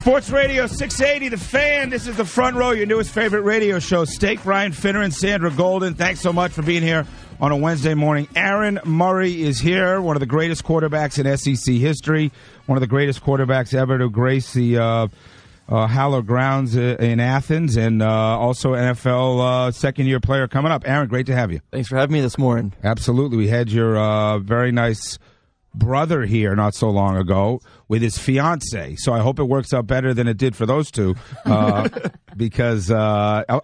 Sports Radio 680, The Fan. This is The Front Row, your newest favorite radio show. Steak, Brian Finner, and Sandra Golden. Thanks so much for being here on a Wednesday morning. Aaron Murray is here, one of the greatest quarterbacks in SEC history, one of the greatest quarterbacks ever to grace the hallowed grounds in Athens, and also NFL second-year player coming up. Aaron, great to have you. Thanks for having me this morning. Absolutely. We had your very nice brother here not so long ago with his fiance, so I hope it works out better than it did for those two, because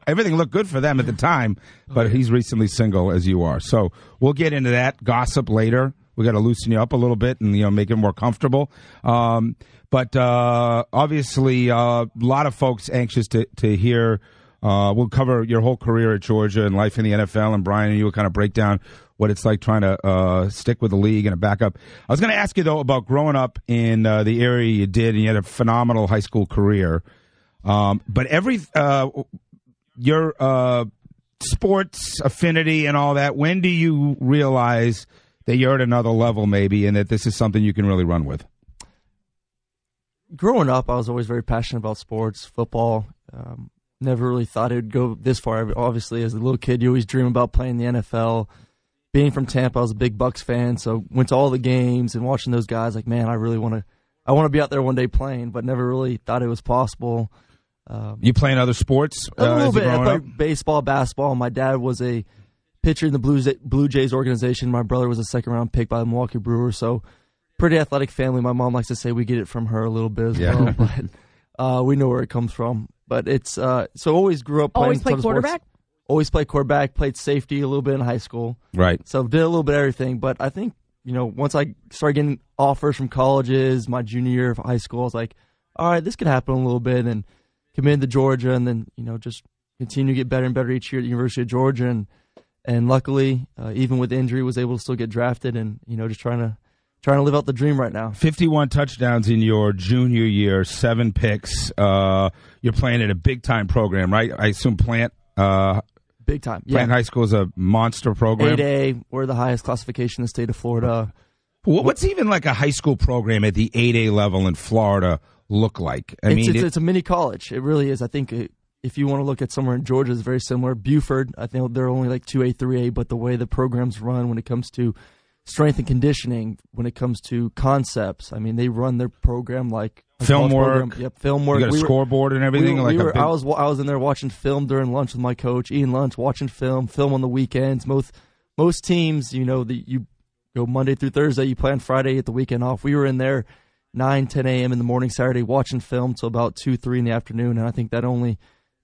everything looked good for them at the time, but he's recently single, as you are. So we'll get into that gossip later. We got to loosen you up a little bit and make it more comfortable. But obviously, a lot of folks anxious to hear. We'll cover your whole career at Georgia and life in the NFL, and Brian and you will kind of break down what it's like trying to stick with the league and a backup. I was going to ask you, though, about growing up in the area you did, and you had a phenomenal high school career. But your sports affinity and all that, when do you realize that you're at another level maybe and that this is something you can really run with? Growing up, I was always very passionate about sports, football. Never really thought it would go this far. Obviously, as a little kid, you always dream about playing the NFL. Being from Tampa, I was a big Bucs fan, so went to all the games and watching those guys. Like, man, I want to be out there one day playing, but never really thought it was possible. You playing other sports? A little bit. I played baseball, basketball. My dad was a pitcher in the Blue Jays organization. My brother was a second-round pick by the Milwaukee Brewers, so pretty athletic family. My mom likes to say we get it from her a little bit as well, but we know where it comes from. But it's so always grew up playing. Always play quarterback? Sports. Always played quarterback, played safety a little bit in high school. Right. So did a little bit of everything. But I think, once I started getting offers from colleges, my junior year of high school, I was like, all right, this could happen a little bit. And committed to Georgia, and then, just continue to get better and better each year at the University of Georgia. And luckily, even with injury, was able to still get drafted and, just trying to live out the dream right now. 51 touchdowns in your junior year, 7 picks. You're playing at a big-time program, right? I assume Plant. Big time. Yeah. Plant High School is a monster program. 8A, we're the highest classification in the state of Florida. What's even like a high school program at the 8A level in Florida look like? It's a mini college. It really is. I think if you want to look at somewhere in Georgia, it's very similar. Buford, I think they're only like 2A, 3A, but the way the programs run when it comes to strength and conditioning, when it comes to concepts, they run their program like film work. Yep, film work. You got a scoreboard and everything. I was in there watching film during lunch with my coach, eating lunch, watching film on the weekends. Most teams, you go Monday through Thursday, you play on Friday, get the weekend off. We were in there 9, 10 a.m. in the morning Saturday watching film till about 2, 3 in the afternoon, and I think that only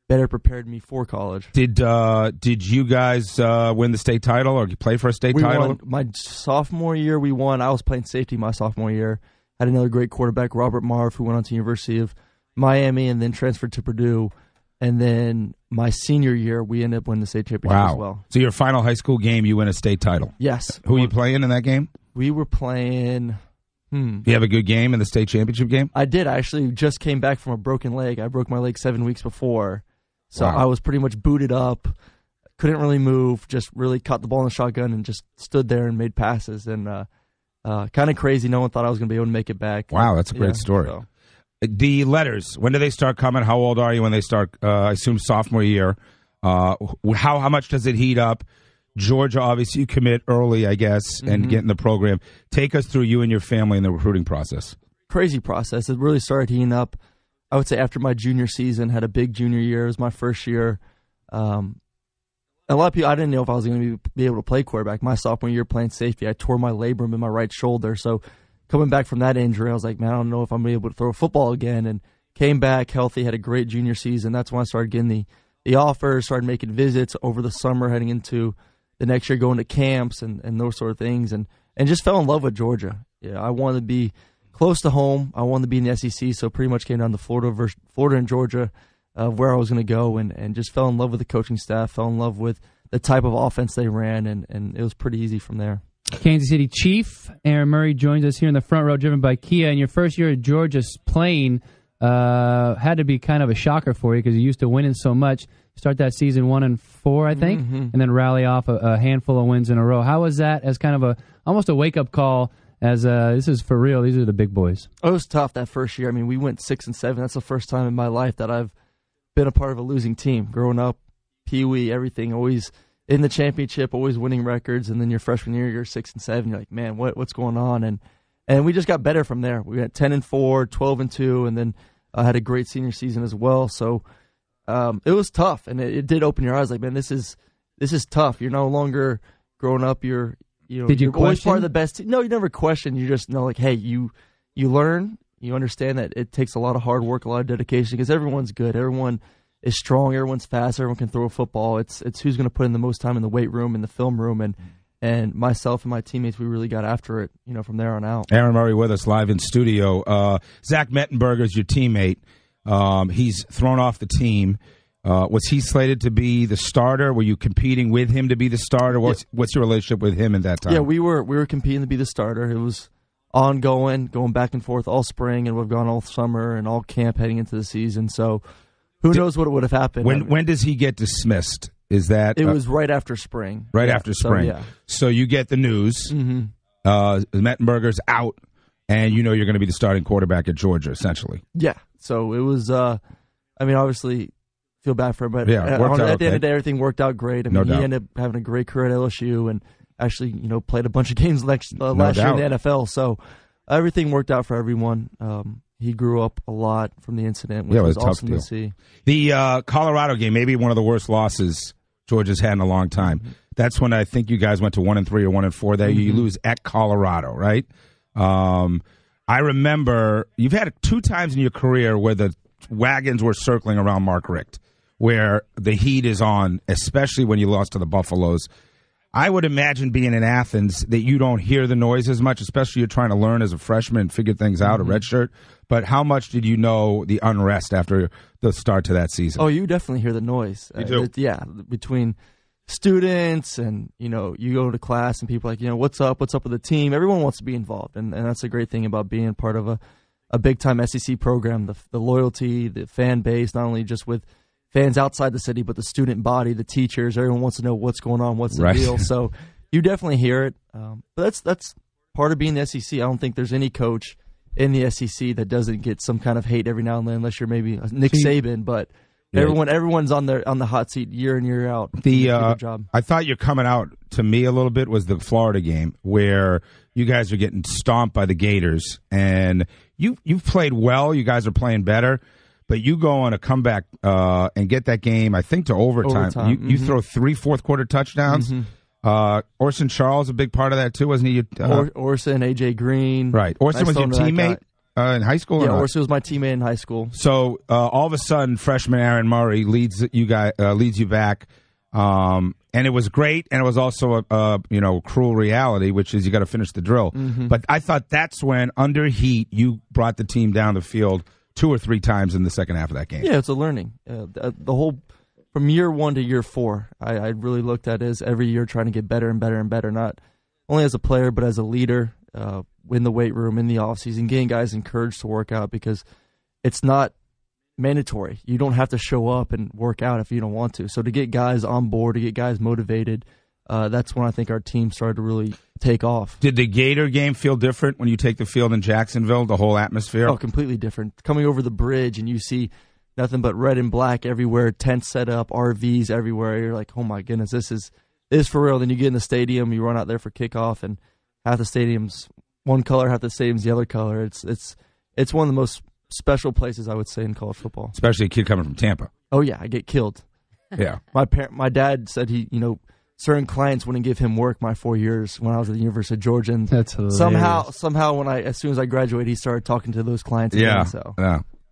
better prepared me for college. Did you guys win the state title or play for a state title? Won. My sophomore year, we won. I was playing safety my sophomore year. Had another great quarterback, Robert Marv, who went on to the University of Miami and then transferred to Purdue. And then my senior year, we ended up winning the state championship as well. So your final high school game, you win a state title? Yes. Who were you playing in that game? We were playing... You have a good game in the state championship game? I did. I actually just came back from a broken leg. I broke my leg 7 weeks before. So I was pretty much booted up, couldn't really move, just really caught the ball in the shotgun and just stood there and made passes. And kind of crazy. No one thought I was going to be able to make it back. Wow, that's a great story. So. The letters, when do they start coming? How old are you when they start, I assume, sophomore year? How much does it heat up? Georgia, obviously, you commit early, I guess, and get in the program. Take us through you and your family in the recruiting process. Crazy process. It really started heating up, I would say, after my junior season. Had a big junior year. It was my first year. A lot of people, I didn't know if I was going to be able to play quarterback. My sophomore year playing safety, I tore my labrum in my right shoulder. So coming back from that injury, I was like, man, I don't know if I'm going to be able to throw a football again. And came back healthy, had a great junior season. That's when I started getting the offers, started making visits over the summer, heading into the next year, going to camps and those sort of things. And just fell in love with Georgia. Yeah, I wanted to be close to home. I wanted to be in the SEC, so pretty much came down to Florida and Georgia, where I was going to go, and just fell in love with the coaching staff, fell in love with the type of offense they ran, and it was pretty easy from there. Kansas City Chief Aaron Murray joins us here in the front row, driven by Kia. And your first year at Georgia playing had to be kind of a shocker for you because you used to winning so much. Start that season 1-4, I think, and then rally off a handful of wins in a row. How was that as kind of almost a wake-up call as this is for real. These are the big boys. It was tough that first year. I mean, we went 6-7. That's the first time in my life that I've been a part of a losing team. Growing up, Pee Wee, everything, always in the championship, always winning records. And then your freshman year, you're 6-7. You're like, man, what's going on? And we just got better from there. We went 10-4, 12-2, and then had a great senior season as well. So it was tough, and it did open your eyes. Like, man, this is tough. You're no longer growing up. Did you question? Always part of the best team. No, you never question. You just know, like, hey, you learn. You understand that it takes a lot of hard work, a lot of dedication, because everyone's good. Everyone is strong. Everyone's fast. Everyone can throw a football. It's who's going to put in the most time in the weight room, in the film room, and myself and my teammates, we really got after it, from there on out. Aaron Murray with us live in studio. Zach Mettenberger is your teammate. He's thrown off the team. Was he slated to be the starter? Were you competing with him to be the starter? What's your relationship with him at that time? Yeah, we were competing to be the starter. It was ongoing, going back and forth all spring, and we've gone all summer and all camp heading into the season. So who knows what would have happened? When does he get dismissed? Is that it was right after spring? Right after spring. So you get the news. Mettenberger's out, and you're going to be the starting quarterback at Georgia, essentially. Yeah. So it was. Obviously, feel bad for him, but at the end of the day, everything worked out great. He ended up having a great career at LSU, and actually, played a bunch of games last year in the NFL. So everything worked out for everyone. He grew up a lot from the incident, which was awesome to see. The Colorado game, maybe one of the worst losses Georgia's had in a long time. That's when I think you guys went to 1-3 or 1-4 there. You lose at Colorado, right? I remember you've had 2 times in your career where the wagons were circling around Mark Richt, where the heat is on, especially when you lost to the Buffaloes. I would imagine being in Athens that you don't hear the noise as much, especially you're trying to learn as a freshman and figure things out, a redshirt. But how much did you know the unrest after the start to that season? Oh, you definitely hear the noise. You do? Between students and, you go to class and people are like, what's up with the team? Everyone wants to be involved, and that's a great thing about being part of a big-time SEC program, the loyalty, the fan base, not only just with fans outside the city, but the student body, the teachers. Everyone wants to know what's going on, what's the deal. So you definitely hear it. But that's part of being the SEC. I don't think there's any coach in the SEC that doesn't get some kind of hate every now and then, unless you're maybe Nick Saban. But everyone's on the hot seat year in, year out. I thought you're coming out to me a little bit was the Florida game where you guys are getting stomped by the Gators, and you've played well. You guys are playing better. But you go on a comeback and get that game, I think, to overtime. You throw 3 fourth-quarter touchdowns. Orson Charles, a big part of that, too, wasn't he? Orson, A.J. Green. Right. Orson was your teammate in high school? Yeah, Orson was my teammate in high school. So all of a sudden, freshman Aaron Murray leads you back. And it was great, and it was also a cruel reality, which is you got to finish the drill. But I thought that's when, under heat, you brought the team down the field 2 or 3 times in the second half of that game. Yeah, it's a learning. The whole from year 1 to year 4, I really looked at it as every year trying to get better and better and better, not only as a player but as a leader in the weight room, in the offseason, getting guys encouraged to work out, because it's not mandatory. You don't have to show up and work out if you don't want to. So to get guys on board, to get guys motivated, that's when I think our team started to really take off. Did the Gator game feel different when you take the field in Jacksonville, the whole atmosphere? Oh, completely different. Coming over the bridge and you see nothing but red and black everywhere, tents set up, RVs everywhere. You're like, oh my goodness, this is for real. Then you get in the stadium, you run out there for kickoff, and half the stadium's one color, half the stadium's the other color. It's one of the most special places, I would say, in college football. Especially a kid coming from Tampa. Oh yeah, I get killed. Yeah. My dad said certain clients wouldn't give him work my 4 years when I was at the University of Georgia. And that's hilarious. Somehow as soon as I graduated, he started talking to those clients again.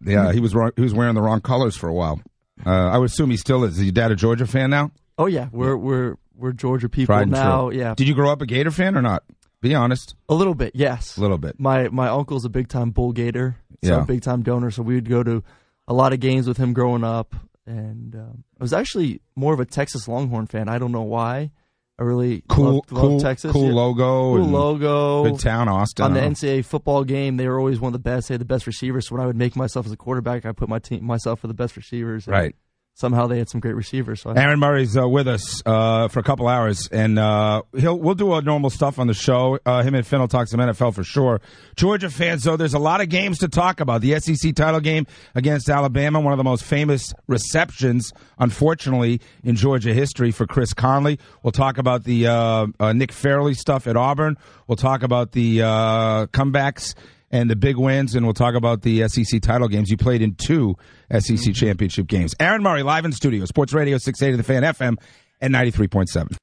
Yeah. He was wearing the wrong colors for a while. I would assume he still is. Is your dad a Georgia fan now? Oh yeah, we're Georgia people now. True. Yeah. Did you grow up a Gator fan or not? Be honest. A little bit, yes. A little bit. My uncle's a big time Bull Gator, so a big time donor. So we would go to a lot of games with him growing up. And I was actually more of a Texas Longhorn fan. I don't know why. I really love Texas. Cool logo. Cool logo. Good town, Austin. On the NCAA football game, they were always one of the best. They had the best receivers. So when I would make myself as a quarterback, I put myself for the best receivers. Right. somehow they had some great receivers. So Aaron Murray's with us for a couple hours, and we'll do our normal stuff on the show. Him and Finn will talk some NFL for sure. Georgia fans, though, there's a lot of games to talk about. The SEC title game against Alabama, one of the most famous receptions, unfortunately, in Georgia history for Chris Conley. We'll talk about the Nick Fairley stuff at Auburn. We'll talk about the comebacks and the big wins, and we'll talk about the SEC title games. You played in 2 SEC championship games. Aaron Murray, live in studio, Sports Radio 680 The Fan FM and 93.7.